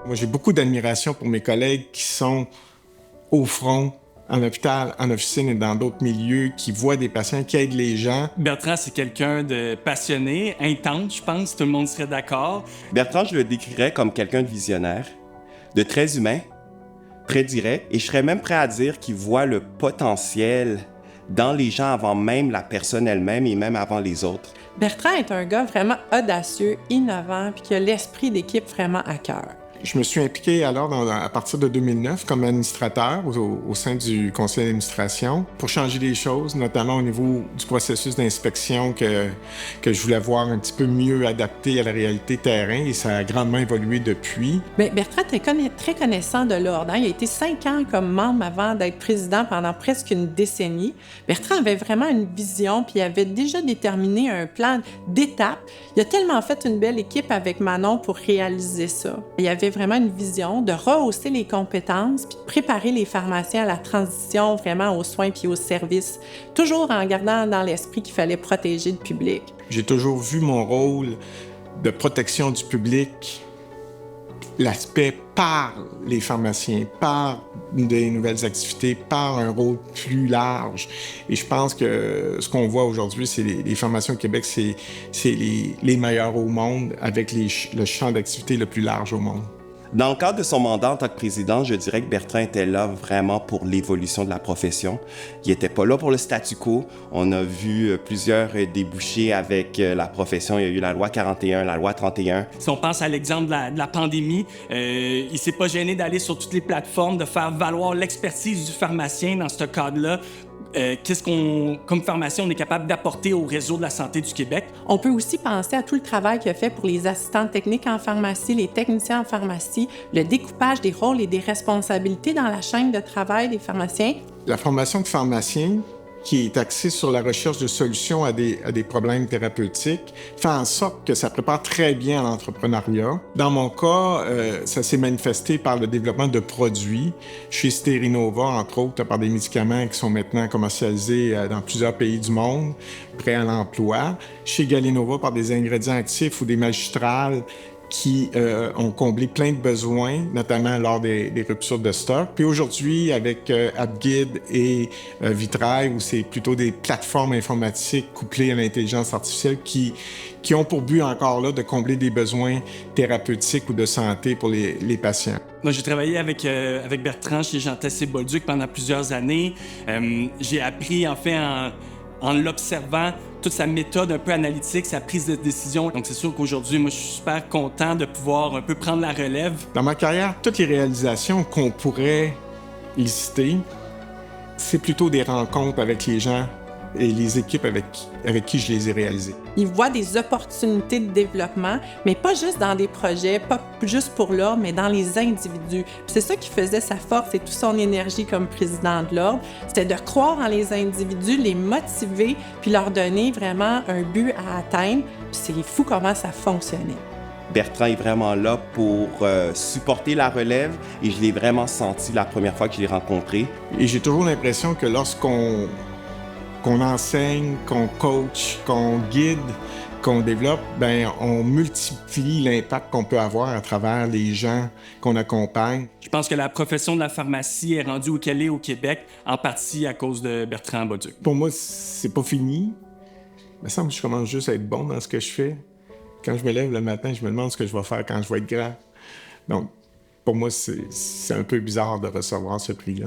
Moi, j'ai beaucoup d'admiration pour mes collègues qui sont au front, en hôpital, en officine et dans d'autres milieux, qui voient des patients, qui aident les gens. Bertrand, c'est quelqu'un de passionné, intense, je pense, tout le monde serait d'accord. Bertrand, je le décrirais comme quelqu'un de visionnaire, de très humain, très direct, et je serais même prêt à dire qu'il voit le potentiel dans les gens avant même la personne elle-même et même avant les autres. Bertrand est un gars vraiment audacieux, innovant, puis qui a l'esprit d'équipe vraiment à cœur. Je me suis impliqué alors à partir de 2009 comme administrateur au sein du conseil d'administration pour changer les choses, notamment au niveau du processus d'inspection que je voulais voir un petit peu mieux adapté à la réalité terrain et ça a grandement évolué depuis. Bien, Bertrand est très connaissant de l'ordre. Il a été 5 ans comme membre avant d'être président pendant presque une décennie. Bertrand avait vraiment une vision puis il avait déjà déterminé un plan d'étape. Il a tellement fait une belle équipe avec Manon pour réaliser ça. Il y avait vraiment une vision de rehausser les compétences puis de préparer les pharmaciens à la transition vraiment aux soins puis aux services, toujours en gardant dans l'esprit qu'il fallait protéger le public. J'ai toujours vu mon rôle de protection du public, l'aspect par les pharmaciens, par des nouvelles activités, par un rôle plus large. Et je pense que ce qu'on voit aujourd'hui, c'est les pharmaciens au Québec, c'est les meilleurs au monde avec le champ d'activité le plus large au monde. Dans le cadre de son mandat en tant que président, je dirais que Bertrand était là vraiment pour l'évolution de la profession. Il n'était pas là pour le statu quo. On a vu plusieurs débouchés avec la profession. Il y a eu la loi 41, la loi 31. Si on pense à l'exemple de la pandémie, il ne s'est pas gêné d'aller sur toutes les plateformes, de faire valoir l'expertise du pharmacien dans ce cadre-là. Qu'est-ce qu'on, comme pharmacien, on est capable d'apporter au réseau de la santé du Québec? On peut aussi penser à tout le travail qu'il a fait pour les assistants techniques en pharmacie, les techniciens en pharmacie, le découpage des rôles et des responsabilités dans la chaîne de travail des pharmaciens. La formation de pharmacien, qui est axée sur la recherche de solutions à des problèmes thérapeutiques, fait en sorte que ça prépare très bien à l'entrepreneuriat. Dans mon cas, ça s'est manifesté par le développement de produits. Chez Stérinova, entre autres, par des médicaments qui sont maintenant commercialisés dans plusieurs pays du monde, prêts à l'emploi. Chez Galenova, par des ingrédients actifs ou des magistrales qui ont comblé plein de besoins, notamment lors des ruptures de stock. Puis aujourd'hui, avec AppGuide et Vitrail, où c'est plutôt des plateformes informatiques couplées à l'intelligence artificielle qui ont pour but encore là de combler des besoins thérapeutiques ou de santé pour les patients. Moi, j'ai travaillé avec Bertrand chez Jean Tessier-Bolduc pendant plusieurs années. J'ai appris, en fait, en l'observant, toute sa méthode un peu analytique, sa prise de décision. Donc, c'est sûr qu'aujourd'hui, moi, je suis super content de pouvoir un peu prendre la relève. Dans ma carrière, toutes les réalisations qu'on pourrait lister, c'est plutôt des rencontres avec les gens et les équipes avec qui je les ai réalisées. Il voit des opportunités de développement, mais pas juste dans des projets, pas juste pour l'ordre, mais dans les individus. Puis c'est ça qui faisait sa force et toute son énergie comme président de l'ordre. C'était de croire en les individus, les motiver, puis leur donner vraiment un but à atteindre. Puis c'est fou comment ça fonctionnait. Bertrand est vraiment là pour supporter la relève et je l'ai vraiment senti la première fois que je l'ai rencontré. Et j'ai toujours l'impression que lorsqu'on enseigne, qu'on coach, qu'on guide, qu'on développe, ben on multiplie l'impact qu'on peut avoir à travers les gens qu'on accompagne. Je pense que la profession de la pharmacie est rendue où qu'elle est au Québec, en partie à cause de Bertrand Bolduc. Pour moi, c'est pas fini. Il me semble que je commence juste à être bon dans ce que je fais. Quand je me lève le matin, je me demande ce que je vais faire quand je vais être grand. Donc, pour moi, c'est un peu bizarre de recevoir ce prix-là.